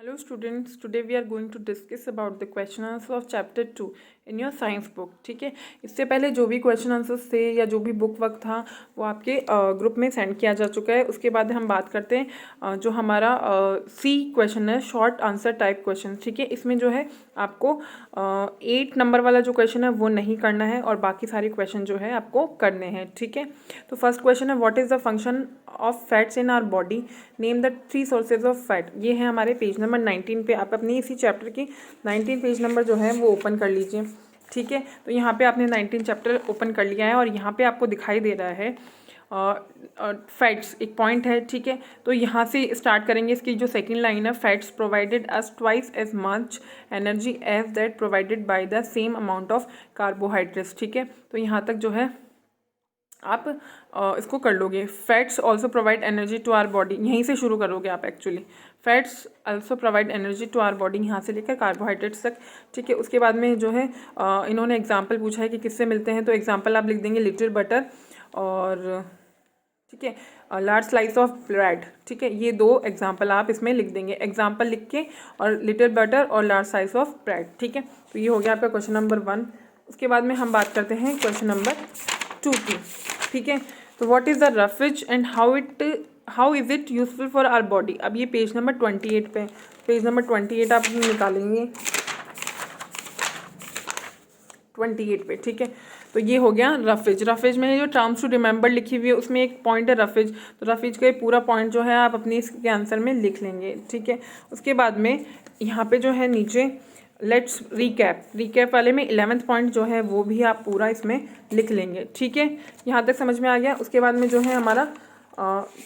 Hello students, today we are going to discuss about the question answer of chapter 2 in your science book. ठीक है, इससे पहले जो भी क्वेश्चन आंसर्स थे या जो भी बुक वर्क था वो आपके ग्रुप में सेंड किया जा चुका है. उसके बाद हम बात करते हैं जो हमारा सी क्वेश्चन है, शॉर्ट आंसर टाइप क्वेश्चन. ठीक है, इसमें जो है आपको 8 नंबर वाला जो क्वेश्चन है वो नहीं करना है और बाकी सारे क्वेश्चन जो है आपको करने हैं. ठीक है, तो फर्स्ट क्वेश्चन है what is the function of fats in our body, name the 3 sources of fat. ये है हमारे पेज नंबर 19 पे. आप अपनी इसी चैप्टर की 19 पेज नंबर जो है वो ओपन कर लीजिए. ठीक है, तो यहाँ पे आपने 19 चैप्टर ओपन कर लिया है और यहाँ पे आपको दिखाई दे रहा है फैट्स एक पॉइंट है. ठीक है, तो यहाँ से स्टार्ट करेंगे. इसकी जो सेकंड लाइन है, fats provided as twice as much energy as that provided by the same amount of carbohydrates. ठीक है, तो यहाँ तक जो है आप इसको कर लोगे. Fats also provide energy to our body, यहीं से शुरू करोगे आप actually. Fats also provide energy to our body, यहाँ से लेकर कार्बोहाइड्रेट्स तक. ठीक है, उसके बाद में जो है इन्होंने एग्जांपल पूछा है कि किससे मिलते हैं, तो एग्जांपल आप लिख देंगे लिटिल बटर और ठीक है लार्ज स्लाइस ऑफ ब्रेड. ठीक है, ये 2 एग्जांपल आप इसमें लिख देंगे. एग्जांपल लिख के और लिटिल बटर और लार्ज स्लाइस ऑफ ब्रेड. ठीक है, तो ये हो गया आपका क्वेश्चन नंबर 1. उसके बाद में हम बात करते हैं क्वेश्चन नंबर 2 की. ठीक है, तो what is the roughage and how is it useful for our body. अब ये पेज नंबर 28 पे, पेज नंबर 28 आप निकालेंगे 28 पे. ठीक है, तो ये हो गया रफेज. रफेज में जो टर्म्स टू रिमेंबर लिखी हुई है उसमें एक पॉइंट है रफेज, तो रफेज का ये पूरा पॉइंट जो है आप अपने इसके आंसर में लिख लेंगे. ठीक है, उसके बाद में यहाँ पे जो है नीचे लेट्स रिकैप वाले में 11th पॉइंट जो है वो भी आप पूरा इसमें लिख लेंगे. ठीक है, यहाँ तक समझ में आ गया. उसके बाद में जो है हमारा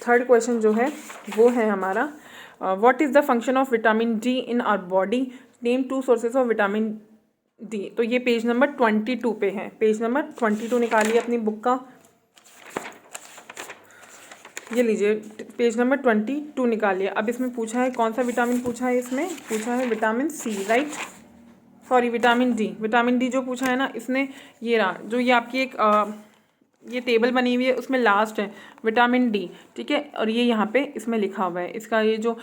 थर्ड क्वेश्चन जो है वो है हमारा what is the function of vitamin d in our body, name 2 sources of vitamin d. तो ये पेज नंबर 22 पे है. पेज नंबर 22 निकालिए अपनी बुक का, ये लीजिए पेज नंबर 22 निकालिए. अब इसमें पूछा है कौन सा विटामिन पूछा है, इसमें पूछा है vitamin c, right, sorry vitamin d. Vitamin d जो पूछा है ना इसने, ये रहा जो ये आपकी एक ये टेबल बनी हुई है उसमें लास्ट है विटामिन डी. ठीक है, और ये यहाँ पे इसमें लिखा हुआ है. इसका ये जो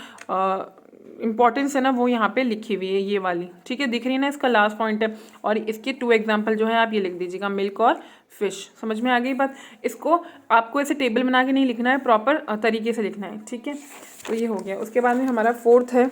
इम्पॉर्टेंस है ना वो यहाँ पे लिखी हुई है ये वाली. ठीक है, दिख रही है ना, इसका लास्ट पॉइंट है. और इसके 2 एग्जाम्पल जो है आप ये लिख दीजिएगा, मिल्क और फिश. समझ में आ गई बात. इसको आपको ऐसे टेबल बना के नहीं लिखना है, प्रॉपर तरीके से लिखना है. ठीक है, तो ये हो गया. उसके बाद में हमारा 4th है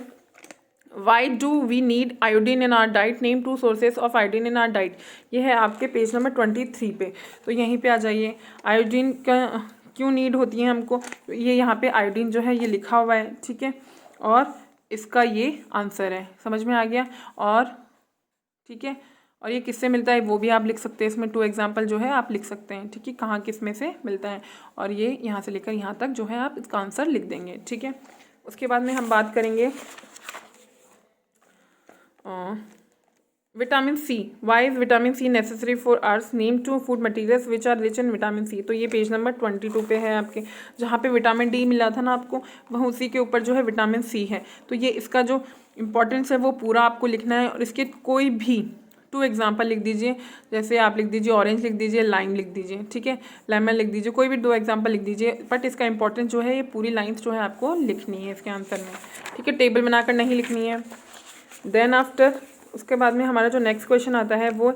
why do we need iodine in our diet, name 2 sources of iodine in our diet. ये है आपके पेज नंबर 23 पे. तो यहीं पे आ जाइए. आयोडीन का क्यों नीड होती है हमको, तो ये यहाँ पे आयोडीन जो है ये लिखा हुआ है. ठीक है, और इसका ये आंसर है. समझ में आ गया. और ठीक है, और ये किससे मिलता है वो भी आप लिख सकते हैं. इसमें 2 एग्जाम्पल जो है आप लिख सकते हैं. ठीक है, कहाँ किस में से मिलता है, और ये यहाँ से लेकर यहाँ तक जो है आप इसका आंसर लिख देंगे. ठीक है, उसके बाद में हम बात करेंगे vitamin c. Why is vitamin c necessary for ours, name 2 food materials which are rich in vitamin c. तो ये पेज नंबर 22 पे है आपके. जहाँ पे विटामिन डी मिला था ना आपको, वह उसी के ऊपर जो है विटामिन सी है. तो ये इसका जो इम्पोर्टेंस है वो पूरा आपको लिखना है. और इसके कोई भी 2 एग्जाम्पल लिख दीजिए. जैसे आप लिख दीजिए ऑरेंज लिख दीजिए, लाइम लिख दीजिए. ठीक है, लेमन लिख दीजिए, कोई भी 2 एग्जाम्पल लिख दीजिए. बट इसका इंपॉर्टेंस जो है ये पूरी लाइन्स जो है आपको लिखनी है इसके आंसर में. ठीक है, टेबल बनाकर नहीं लिखनी है. देन आफ्टर उसके बाद में हमारा जो नेक्स्ट क्वेश्चन आता है वो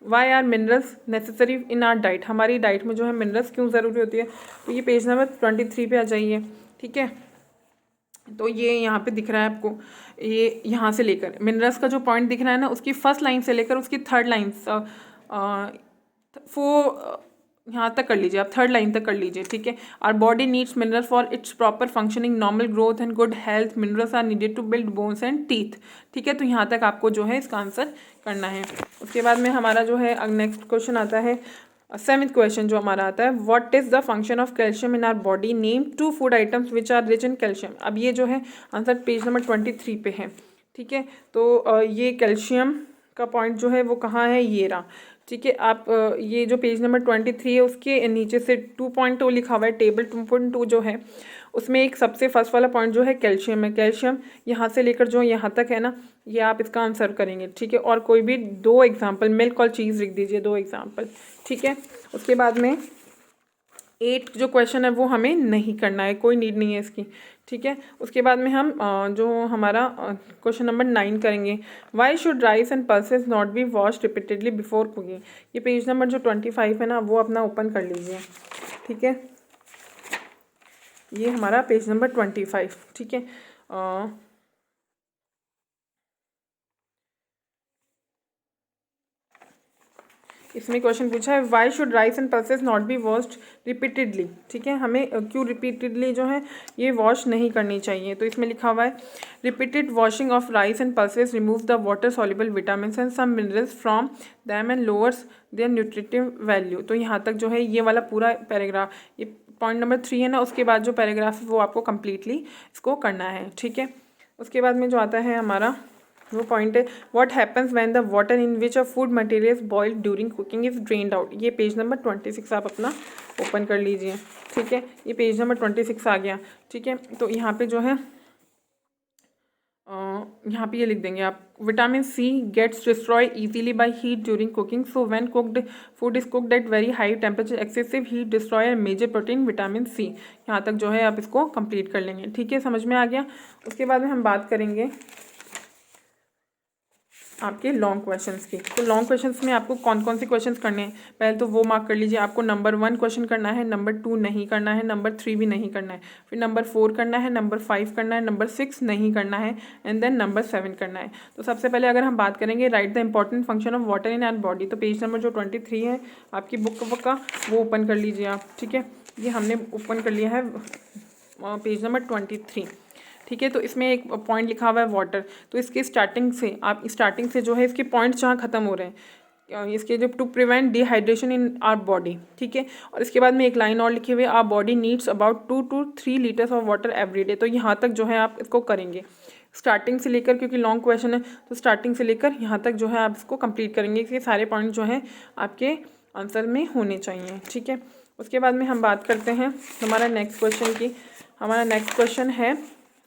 why are minerals necessary in our diet. हमारी डाइट में जो है मिनरल्स क्यों ज़रूरी होती है. तो ये पेज नंबर 23 पे आ जाइए. ठीक है, तो ये यहाँ पे दिख रहा है आपको, ये यहाँ से लेकर मिनरल्स का जो पॉइंट दिख रहा है ना उसकी फर्स्ट लाइन से लेकर उसकी 3rd लाइन यहाँ तक कर लीजिए आप, 3rd लाइन तक कर लीजिए. ठीक है, our body needs mineral for its proper functioning, normal growth and good health. Minerals are needed to build bones and teeth. ठीक है, तो यहाँ तक आपको जो है इसका आंसर करना है. उसके बाद में हमारा जो है नेक्स्ट क्वेश्चन आता है 7th क्वेश्चन जो हमारा आता है what is the function of calcium in our body, name 2 food items which are rich in calcium. अब ये जो है आंसर पेज नंबर 23 पे है. ठीक है, तो ये कैल्शियम का पॉइंट जो है वो कहाँ है, ये रहा. ठीक है, आप ये जो पेज नंबर 23 है उसके नीचे से 2.2 लिखा हुआ है, टेबल 2.2 जो है उसमें एक सबसे फर्स्ट वाला पॉइंट जो है कैल्शियम है. कैल्शियम यहाँ से लेकर जो यहाँ तक है ना, ये आप इसका आंसर करेंगे. ठीक है, और कोई भी 2 एग्जाम्पल मिल्क और चीज़ लिख दीजिए, 2 एग्जाम्पल. ठीक है, उसके बाद में 8 जो क्वेश्चन है वो हमें नहीं करना है, कोई नीड नहीं है इसकी. ठीक है। उसके बाद में हम जो हमारा क्वेश्चन नंबर 9 करेंगे, why should rice and pulses not be wash repeatedly before cooking. ये पेज नंबर जो 25 है ना, वो अपना ओपन कर लीजिए, ठीक है। ये हमारा पेज नंबर 25, ठीक है। इसमें क्वेश्चन पूछा है, why should rice and pulses not be washed repeatedly, ठीक है। हमें क्यों रिपीटेडली जो है ये वॉश नहीं करनी चाहिए। तो इसमें लिखा हुआ है, repeated washing of rice and pulses remove the water soluble vitamin and some minerals from them and lowers their nutritive value. तो यहाँ तक जो है ये वाला पूरा पैराग्राफ, ये पॉइंट नंबर 3 है ना, उसके बाद जो पैराग्राफ है वो आपको कम्प्लीटली इसको करना है, ठीक है। उसके बाद में जो आता है हमारा वो पॉइंट है, what happens when the water in which a food material boiled during cooking is drained out. ये पेज नंबर 26 आप अपना ओपन कर लीजिए, ठीक है। ये पेज नंबर 26 आ गया, ठीक है। तो यहाँ पे जो है यहाँ पे ये लिख देंगे आप, vitamin c gets destroy easily by heat during cooking, so when cooked food is cooked at very high temperature excessive heat destroy major protein vitamin c. यहाँ तक जो है आप इसको कंप्लीट कर लेंगे, ठीक है, समझ में आ गया। उसके बाद में हम बात करेंगे आपके लॉन्ग क्वेश्चंस की। तो लॉन्ग क्वेश्चंस में आपको कौन कौन से क्वेश्चंस करने हैं, पहले तो वो मार्क कर लीजिए। आपको नंबर 1 क्वेश्चन करना है, नंबर 2 नहीं करना है, नंबर 3 भी नहीं करना है, फिर नंबर 4 करना है, नंबर 5 करना है, नंबर 6 नहीं करना है, एंड देन नंबर 7 करना है। तो सबसे पहले अगर हम बात करेंगे, write the important function of water in our body, तो पेज नंबर जो 23 है आपकी बुक का वो ओपन कर लीजिए आप, ठीक है। ये हमने ओपन कर लिया है पेज नंबर 23, ठीक है। तो इसमें एक पॉइंट लिखा हुआ है वाटर, तो इसके स्टार्टिंग से जो है इसके पॉइंट्स जहाँ खत्म हो रहे हैं, इसके जो to prevent dehydration in our body, ठीक है। और इसके बाद में एक लाइन और लिखी हुई है, our body needs about 2 to 3 litres of water every day. तो यहाँ तक जो है आप इसको करेंगे स्टार्टिंग से लेकर, क्योंकि लॉन्ग क्वेश्चन है तो स्टार्टिंग से लेकर यहाँ तक जो है आप इसको कंप्लीट करेंगे। इसके सारे पॉइंट जो है आपके आंसर में होने चाहिए, ठीक है। उसके बाद में हम बात करते हैं हमारा नेक्स्ट क्वेश्चन की। हमारा नेक्स्ट क्वेश्चन है,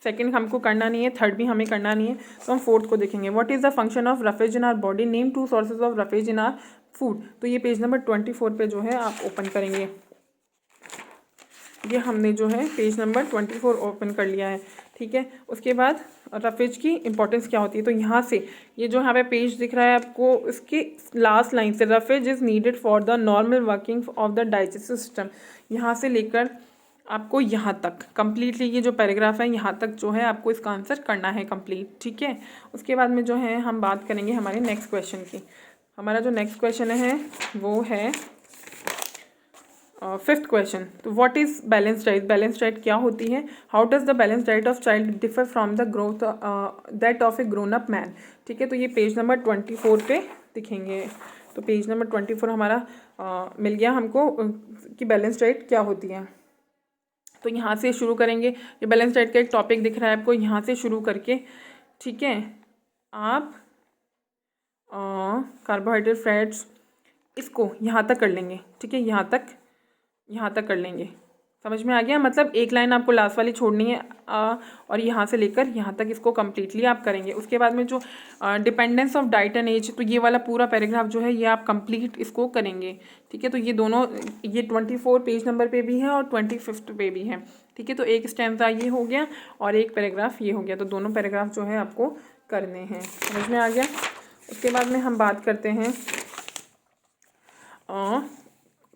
सेकंड हमको करना नहीं है, थर्ड भी हमें करना नहीं है, तो हम फोर्थ को देखेंगे। What is the function of roughage in our body, name 2 sources of roughage in our food. तो ये पेज नंबर 24 पे जो है आप ओपन करेंगे। ये हमने जो है पेज नंबर 24 ओपन कर लिया है, ठीक है। उसके बाद रफेज की इंपॉर्टेंस क्या होती है, तो यहाँ से ये जो यहाँ पे पेज दिख रहा है आपको, इसकी लास्ट लाइन से, roughage is needed for the normal working of the digestive system, यहाँ से लेकर आपको यहाँ तक कंप्लीटली ये जो पैराग्राफ है यहाँ तक जो है आपको इसका आंसर करना है कंप्लीट, ठीक है। उसके बाद में जो है हम बात करेंगे हमारे नेक्स्ट क्वेश्चन की। हमारा जो नेक्स्ट क्वेश्चन है वो है 5th क्वेश्चन। तो what is balance diet, balance diet क्या होती है, how does the balance diet of child differ from the growth that of A grown up man, ठीक है। तो ये पेज नंबर 24 पे दिखेंगे। तो पेज नंबर 24 हमारा मिल गया हमको कि बैलेंस डाइट क्या होती है। तो यहाँ से शुरू करेंगे, ये बैलेंस डाइट का एक टॉपिक दिख रहा है आपको, यहाँ से शुरू करके, ठीक है, आप कार्बोहाइड्रेट फैट्स इसको यहाँ तक कर लेंगे, ठीक है, यहाँ तक कर लेंगे। समझ में आ गया, मतलब एक लाइन आपको लास्ट वाली छोड़नी है और यहाँ से लेकर यहाँ तक इसको कम्प्लीटली आप करेंगे। उसके बाद में जो dependence of diet and age, तो ये वाला पूरा पैराग्राफ जो है ये आप कंप्लीट इसको करेंगे, ठीक है। तो ये दोनों, ये 24 पेज नंबर पे भी है और 25 पे भी है, ठीक है। तो एक स्टैंजा ये हो गया और एक पैराग्राफ ये हो गया, तो दोनों पैराग्राफ जो है आपको करने हैं। समझ में आ गया। उसके बाद में हम बात करते हैं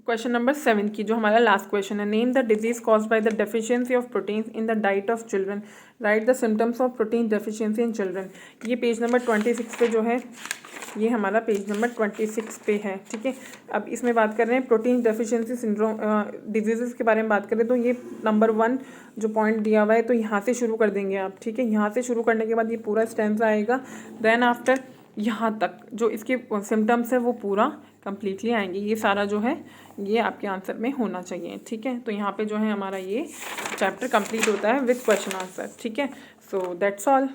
क्वेश्चन नंबर 7 की, जो हमारा लास्ट क्वेश्चन है। Name the disease caused by the deficiency of proteins in the diet of children, right the symptoms of protein deficiency in children. ये पेज नंबर 26 पे जो है, ये हमारा पेज नंबर 26 पे है, ठीक है। अब इसमें बात कर रहे हैं प्रोटीन डेफिशिएंसी सिंड्रोम डिजीज़ के बारे में बात करें, तो ये नंबर 1 जो पॉइंट दिया हुआ है, तो यहाँ से शुरू कर देंगे आप, ठीक है। यहाँ से शुरू करने के बाद ये पूरा स्टेंस आएगा, देन आफ्टर यहाँ तक जो इसके सिम्टम्स है वो पूरा कंप्लीटली आएंगे। ये सारा जो है ये आपके आंसर में होना चाहिए, ठीक है। तो यहाँ पे जो है हमारा ये चैप्टर कंप्लीट होता है विद क्वेश्चन आंसर, ठीक है। So that's all.